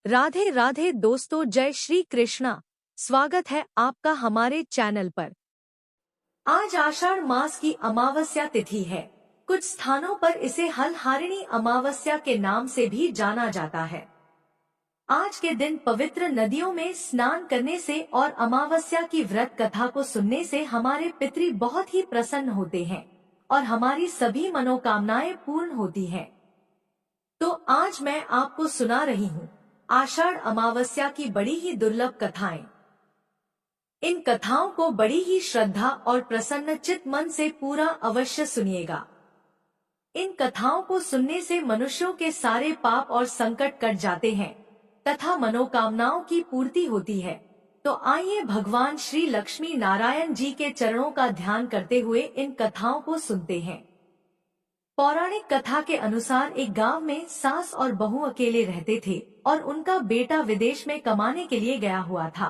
राधे राधे दोस्तों, जय श्री कृष्णा। स्वागत है आपका हमारे चैनल पर। आज आषाढ़ मास की अमावस्या तिथि है। कुछ स्थानों पर इसे हलहारिणी अमावस्या के नाम से भी जाना जाता है। आज के दिन पवित्र नदियों में स्नान करने से और अमावस्या की व्रत कथा को सुनने से हमारे पितृ बहुत ही प्रसन्न होते हैं और हमारी सभी मनोकामनाएं पूर्ण होती हैं। तो आज मैं आपको सुना रही हूँ आषाढ़ अमावस्या की बड़ी ही दुर्लभ कथाएं। इन कथाओं को बड़ी ही श्रद्धा और प्रसन्न चित्त मन से पूरा अवश्य सुनिएगा। इन कथाओं को सुनने से मनुष्यों के सारे पाप और संकट कट जाते हैं तथा मनोकामनाओं की पूर्ति होती है। तो आइए भगवान श्री लक्ष्मी नारायण जी के चरणों का ध्यान करते हुए इन कथाओं को सुनते हैं। पौराणिक कथा के अनुसार एक गांव में सास और बहू अकेले रहते थे और उनका बेटा विदेश में कमाने के लिए गया हुआ था।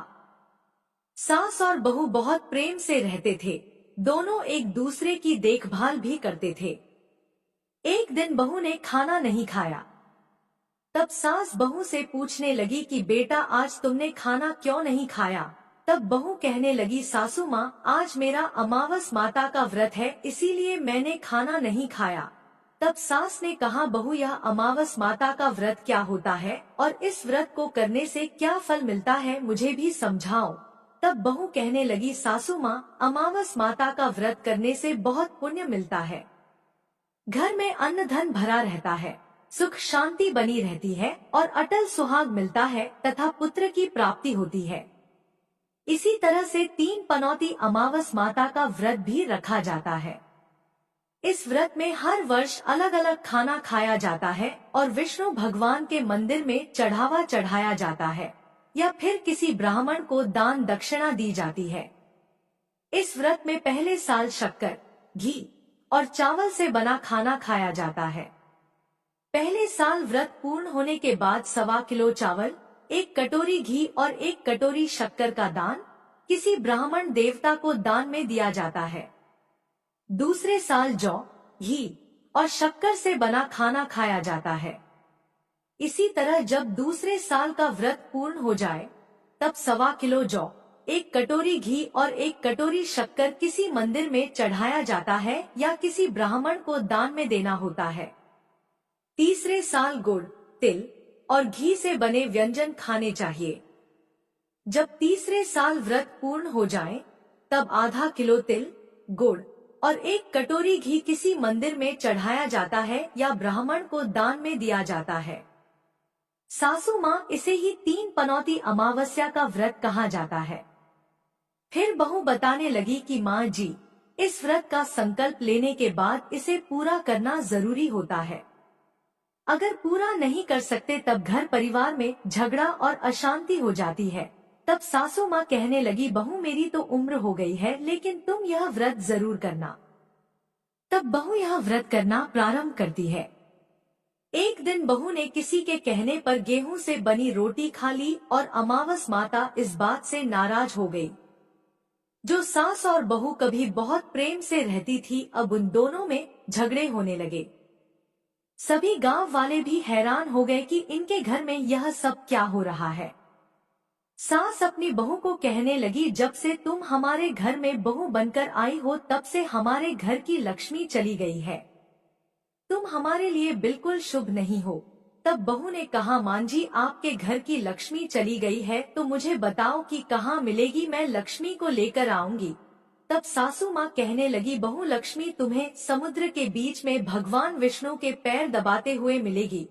सास और बहू बहुत प्रेम से रहते थे। दोनों एक दूसरे की देखभाल भी करते थे। एक दिन बहू ने खाना नहीं खाया। तब सास बहू से पूछने लगी कि बेटा, आज तुमने खाना क्यों नहीं खाया? तब बहू कहने लगी, सासू माँ, आज मेरा अमावस माता का व्रत है, इसीलिए मैंने खाना नहीं खाया। तब सास ने कहा, बहू, यह अमावस माता का व्रत क्या होता है और इस व्रत को करने से क्या फल मिलता है, मुझे भी समझाओ। तब बहू कहने लगी, सासू माँ, अमावस माता का व्रत करने से बहुत पुण्य मिलता है। घर में अन्न धन भरा रहता है, सुख शांति बनी रहती है और अटल सुहाग मिलता है तथा पुत्र की प्राप्ति होती है। इसी तरह से 3 पनौती अमावस माता का व्रत भी रखा जाता है। इस व्रत में हर वर्ष अलग अलग खाना खाया जाता है और विष्णु भगवान के मंदिर में चढ़ावा चढ़ाया जाता है या फिर किसी ब्राह्मण को दान दक्षिणा दी जाती है। इस व्रत में पहले साल शक्कर, घी और चावल से बना खाना खाया जाता है। पहले साल व्रत पूर्ण होने के बाद 1.25 किलो चावल, 1 कटोरी घी और 1 कटोरी शक्कर का दान किसी ब्राह्मण देवता को दान में दिया जाता है। दूसरे साल जौ, घी और शक्कर से बना खाना खाया जाता है। इसी तरह जब दूसरे साल का व्रत पूर्ण हो जाए तब 1.25 किलो जौ, 1 कटोरी घी और 1 कटोरी शक्कर किसी मंदिर में चढ़ाया जाता है या किसी ब्राह्मण को दान में देना होता है। तीसरे साल गुड़, तिल और घी से बने व्यंजन खाने चाहिए। जब तीसरे साल व्रत पूर्ण हो जाए तब आधा किलो तिल, गुड़ और 1 कटोरी घी किसी मंदिर में चढ़ाया जाता है या ब्राह्मण को दान में दिया जाता है। सासू माँ, इसे ही 3 पनौती अमावस्या का व्रत कहा जाता है। फिर बहू बताने लगी कि माँ जी, इस व्रत का संकल्प लेने के बाद इसे पूरा करना जरूरी होता है। अगर पूरा नहीं कर सकते तब घर परिवार में झगड़ा और अशांति हो जाती है। तब सासू माँ कहने लगी, बहू, मेरी तो उम्र हो गई है, लेकिन तुम यह व्रत जरूर करना। तब बहू यह व्रत करना प्रारंभ करती है। एक दिन बहू ने किसी के कहने पर गेहूं से बनी रोटी खा ली और अमावस माता इस बात से नाराज हो गई। जो सास और बहू कभी बहुत प्रेम से रहती थी, अब उन दोनों में झगड़े होने लगे। सभी गांव वाले भी हैरान हो गए कि इनके घर में यह सब क्या हो रहा है। सास अपनी बहू को कहने लगी, जब से तुम हमारे घर में बहू बनकर आई हो तब से हमारे घर की लक्ष्मी चली गई है। तुम हमारे लिए बिल्कुल शुभ नहीं हो। तब बहू ने कहा, मां जी, आपके घर की लक्ष्मी चली गई है तो मुझे बताओ कि कहाँ मिलेगी, मैं लक्ष्मी को लेकर आऊंगी। तब सासू माँ कहने लगी, बहू, लक्ष्मी तुम्हें समुद्र के बीच में भगवान विष्णु के पैर दबाते हुए मिलेगी।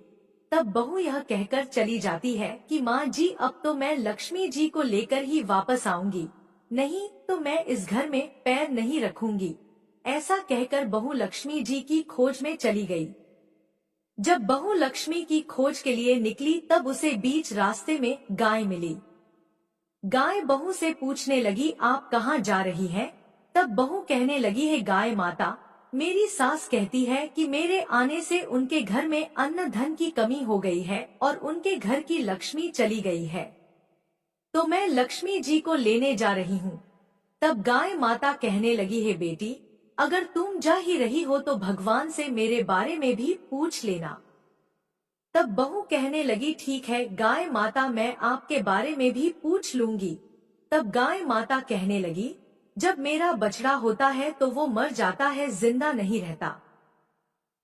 तब बहू यह कहकर चली जाती है कि माँ जी, अब तो मैं लक्ष्मी जी को लेकर ही वापस आऊंगी, नहीं तो मैं इस घर में पैर नहीं रखूंगी। ऐसा कहकर बहू लक्ष्मी जी की खोज में चली गई। जब बहू लक्ष्मी की खोज के लिए निकली तब उसे बीच रास्ते में गाय मिली। गाय बहू से पूछने लगी, आप कहाँ जा रही हैं? तब बहू कहने लगी है, गाय माता, मेरी सास कहती है कि मेरे आने से उनके घर में अन्न धन की कमी हो गई है और उनके घर की लक्ष्मी चली गई है, तो मैं लक्ष्मी जी को लेने जा रही हूँ। तब गाय माता कहने लगी है, बेटी, अगर तुम जा ही रही हो तो भगवान से मेरे बारे में भी पूछ लेना। तब बहू कहने लगी, ठीक है गाय माता, मैं आपके बारे में भी पूछ लूंगी। तब गाय माता कहने लगी, जब मेरा बछड़ा होता है तो वो मर जाता है, जिंदा नहीं रहता।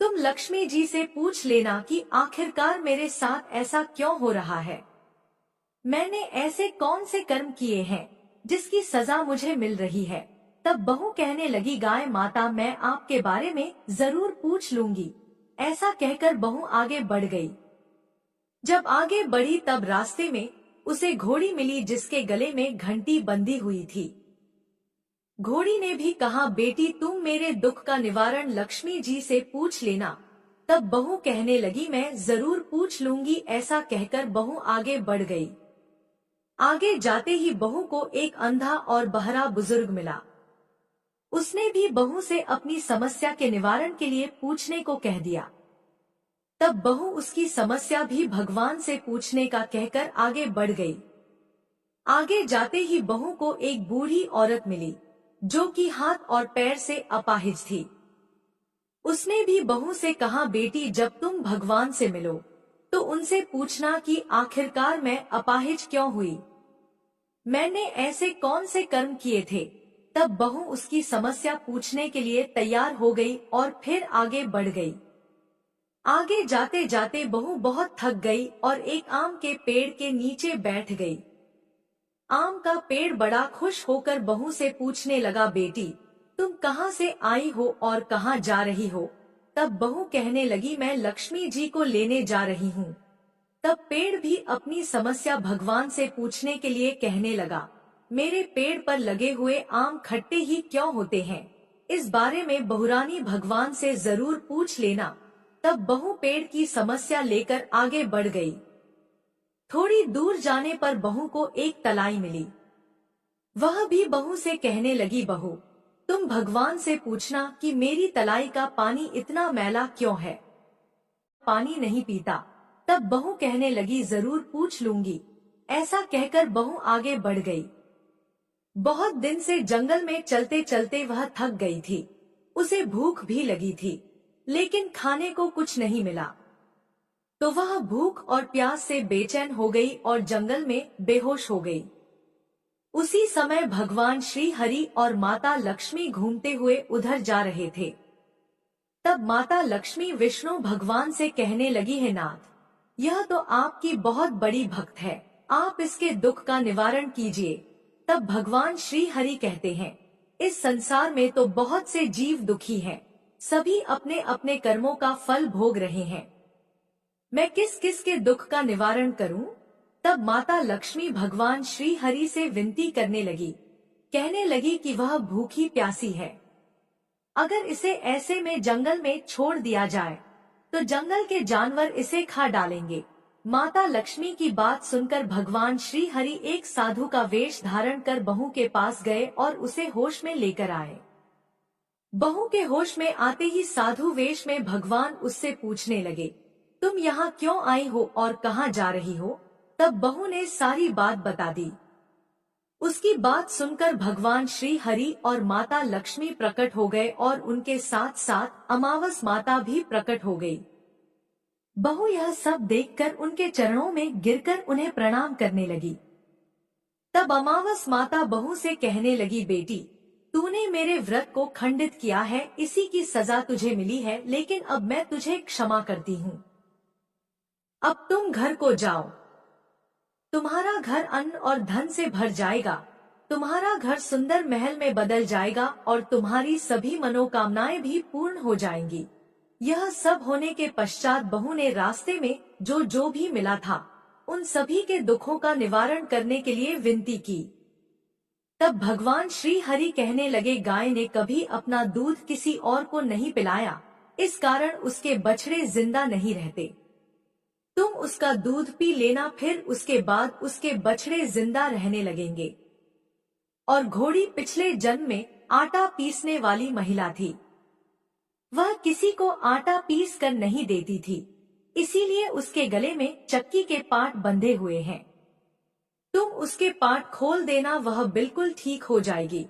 तुम लक्ष्मी जी से पूछ लेना कि आखिरकार मेरे साथ ऐसा क्यों हो रहा है। मैंने ऐसे कौन से कर्म किए हैं जिसकी सजा मुझे मिल रही है। तब बहू कहने लगी, गाय माता, मैं आपके बारे में जरूर पूछ लूंगी। ऐसा कहकर बहू आगे बढ़ गई। जब आगे बढ़ी तब रास्ते में उसे घोड़ी मिली जिसके गले में घंटी बंधी हुई थी। घोड़ी ने भी कहा, बेटी तुम मेरे दुख का निवारण लक्ष्मी जी से पूछ लेना। तब बहू कहने लगी, मैं जरूर पूछ लूंगी। ऐसा कहकर बहू आगे बढ़ गई। आगे जाते ही बहू को एक अंधा और बहरा बुजुर्ग मिला। उसने भी बहू से अपनी समस्या के निवारण के लिए पूछने को कह दिया। तब बहू उसकी समस्या भी भगवान से पूछने का कहकर आगे बढ़ गई। आगे जाते ही बहू को एक बूढ़ी औरत मिली जो कि हाथ और पैर से अपाहिज थी। उसने भी बहू से कहा, बेटी जब तुम भगवान से मिलो तो उनसे पूछना कि आखिरकार मैं अपाहिज क्यों हुई, मैंने ऐसे कौन से कर्म किए थे। तब बहू उसकी समस्या पूछने के लिए तैयार हो गई और फिर आगे बढ़ गई। आगे जाते जाते बहू बहुत थक गई और एक आम के पेड़ के नीचे बैठ गई। आम का पेड़ बड़ा खुश होकर बहू से पूछने लगा, बेटी तुम कहाँ से आई हो और कहाँ जा रही हो। तब बहू कहने लगी, मैं लक्ष्मी जी को लेने जा रही हूँ। तब पेड़ भी अपनी समस्या भगवान से पूछने के लिए कहने लगा, मेरे पेड़ पर लगे हुए आम खट्टे ही क्यों होते हैं, इस बारे में बहुरानी भगवान से जरूर पूछ लेना। तब बहू पेड़ की समस्या लेकर आगे बढ़ गई। थोड़ी दूर जाने पर बहू को एक तलाई मिली। वह भी बहू से कहने लगी, बहू तुम भगवान से पूछना कि मेरी तलाई का पानी इतना मैला क्यों है, पानी नहीं पीता। तब बहू कहने लगी, जरूर पूछ लूंगी। ऐसा कहकर बहू आगे बढ़ गई। बहुत दिन से जंगल में चलते चलते वह थक गई थी। उसे भूख भी लगी थी लेकिन खाने को कुछ नहीं मिला, तो वह भूख और प्यास से बेचैन हो गई और जंगल में बेहोश हो गई। उसी समय भगवान श्री हरि और माता लक्ष्मी घूमते हुए उधर जा रहे थे। तब माता लक्ष्मी विष्णु भगवान से कहने लगी, है नाथ, यह तो आपकी बहुत बड़ी भक्त है, आप इसके दुख का निवारण कीजिए। तब भगवान श्री हरि कहते हैं, इस संसार में तो बहुत से जीव दुखी हैं, सभी अपने अपने कर्मों का फल भोग रहे हैं, मैं किस किस के दुख का निवारण करूं। तब माता लक्ष्मी भगवान श्री हरि से विनती करने लगी, कहने लगी कि वह भूखी प्यासी है, अगर इसे ऐसे में जंगल में छोड़ दिया जाए तो जंगल के जानवर इसे खा डालेंगे। माता लक्ष्मी की बात सुनकर भगवान श्री हरि एक साधु का वेश धारण कर बहू के पास गए और उसे होश में लेकर आए। बहू के होश में आते ही साधु वेश में भगवान उससे पूछने लगे, तुम यहाँ क्यों आई हो और कहाँ जा रही हो। तब बहू ने सारी बात बता दी। उसकी बात सुनकर भगवान श्री हरि और माता लक्ष्मी प्रकट हो गए और उनके साथ साथ अमावस माता भी प्रकट हो गई। बहू यह सब देखकर उनके चरणों में गिरकर उन्हें प्रणाम करने लगी। तब अमावस माता बहू से कहने लगी, बेटी तूने मेरे व्रत को खंडित किया है, इसी की सजा तुझे मिली है, लेकिन अब मैं तुझे क्षमा करती हूँ। अब तुम घर को जाओ, तुम्हारा घर अन्न और धन से भर जाएगा, तुम्हारा घर सुंदर महल में बदल जाएगा और तुम्हारी सभी मनोकामनाएं भी पूर्ण हो जाएंगी। यह सब होने के पश्चात बहू ने रास्ते में जो जो भी मिला था उन सभी के दुखों का निवारण करने के लिए विनती की। तब भगवान श्री हरि कहने लगे, गाय ने कभी अपना दूध किसी और को नहीं पिलाया, इस कारण उसके बछड़े जिंदा नहीं रहते। तुम उसका दूध पी लेना, फिर उसके बाद उसके बछड़े जिंदा रहने लगेंगे। और घोड़ी पिछले जन्म में आटा पीसने वाली महिला थी, वह किसी को आटा पीस कर नहीं देती थी, इसीलिए उसके गले में चक्की के पाट बंधे हुए हैं। तुम उसके पाट खोल देना, वह बिल्कुल ठीक हो जाएगी।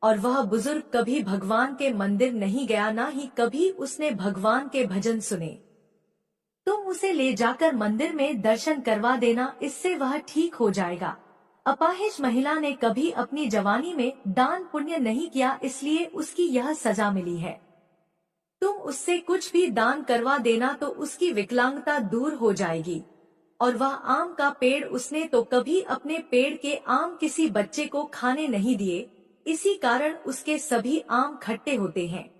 और वह बुजुर्ग कभी भगवान के मंदिर नहीं गया, ना ही कभी उसने भगवान के भजन सुने। तुम उसे ले जाकर मंदिर में दर्शन करवा देना, इससे वह ठीक हो जाएगा। अपाहिज महिला ने कभी अपनी जवानी में दान पुण्य नहीं किया, इसलिए उसकी यह सजा मिली है। तुम उससे कुछ भी दान करवा देना तो उसकी विकलांगता दूर हो जाएगी। और वह आम का पेड़, उसने तो कभी अपने पेड़ के आम किसी बच्चे को खाने नहीं दिए, इसी कारण उसके सभी आम खट्टे होते हैं।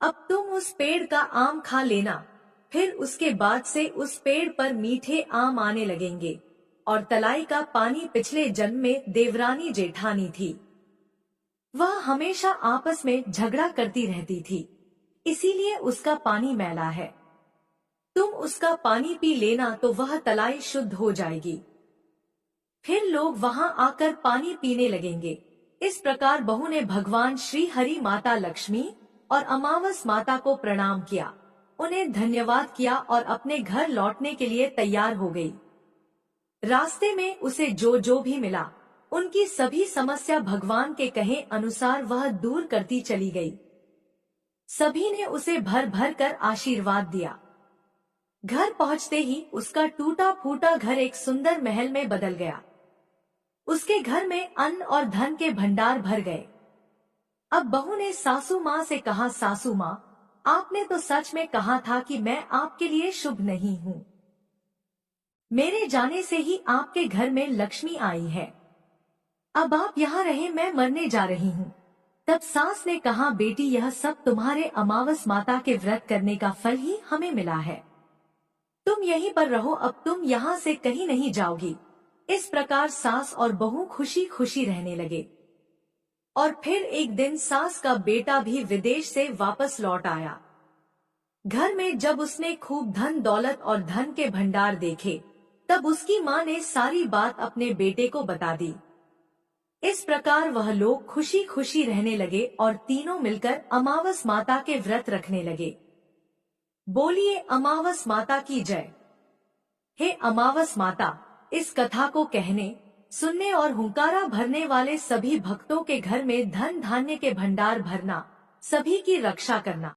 अब तुम उस पेड़ का आम खा लेना, फिर उसके बाद से उस पेड़ पर मीठे आम आने लगेंगे। और तलाई का पानी पिछले जन्म में देवरानी जेठानी थी। वह हमेशा आपस में झगड़ा करती रहती थी, इसीलिए उसका पानी मैला है। तुम उसका पानी पी लेना तो वह तलाई शुद्ध हो जाएगी। फिर लोग वहां आकर पानी पीने लगेंगे। इस प्रकार बहू ने भगवान श्री हरि, माता लक्ष्मी और अमावस माता को प्रणाम किया, उन्हें धन्यवाद किया और अपने घर लौटने के लिए तैयार हो गई। रास्ते में उसे जो जो भी मिला, उनकी सभी समस्या भगवान के कहे अनुसार वह दूर करती चली गई। सभी ने उसे भर भर कर आशीर्वाद दिया। घर पहुंचते ही उसका टूटा फूटा घर एक सुंदर महल में बदल गया। उसके घर में अन्न और धन के भंडार भर गए। अब बहू ने सासू माँ से कहा, सासू माँ, आपने तो सच में कहा था कि मैं आपके लिए शुभ नहीं हूँ। मेरे जाने से ही आपके घर में लक्ष्मी आई है। अब आप यहाँ रहे, मैं मरने जा रही हूँ। तब सास ने कहा, बेटी, यह सब तुम्हारे अमावस माता के व्रत करने का फल ही हमें मिला है। तुम यहीं पर रहो, अब तुम यहाँ से कहीं नहीं जाओगी। इस प्रकार सास और बहू खुशी खुशी रहने लगे। और फिर एक दिन सास का बेटा भी विदेश से वापस लौट आया। घर में जब उसने खूब धन दौलत और धन के भंडार देखे, तब उसकी माँ ने सारी बात अपने बेटे को बता दी। इस प्रकार वह लोग खुशी खुशी रहने लगे और तीनों मिलकर अमावस माता के व्रत रखने लगे। बोलिए अमावस माता की जय। हे अमावस माता, इस कथा को कहने, सुनने और हुंकारा भरने वाले सभी भक्तों के घर में धन धान्य के भंडार भरना, सभी की रक्षा करना।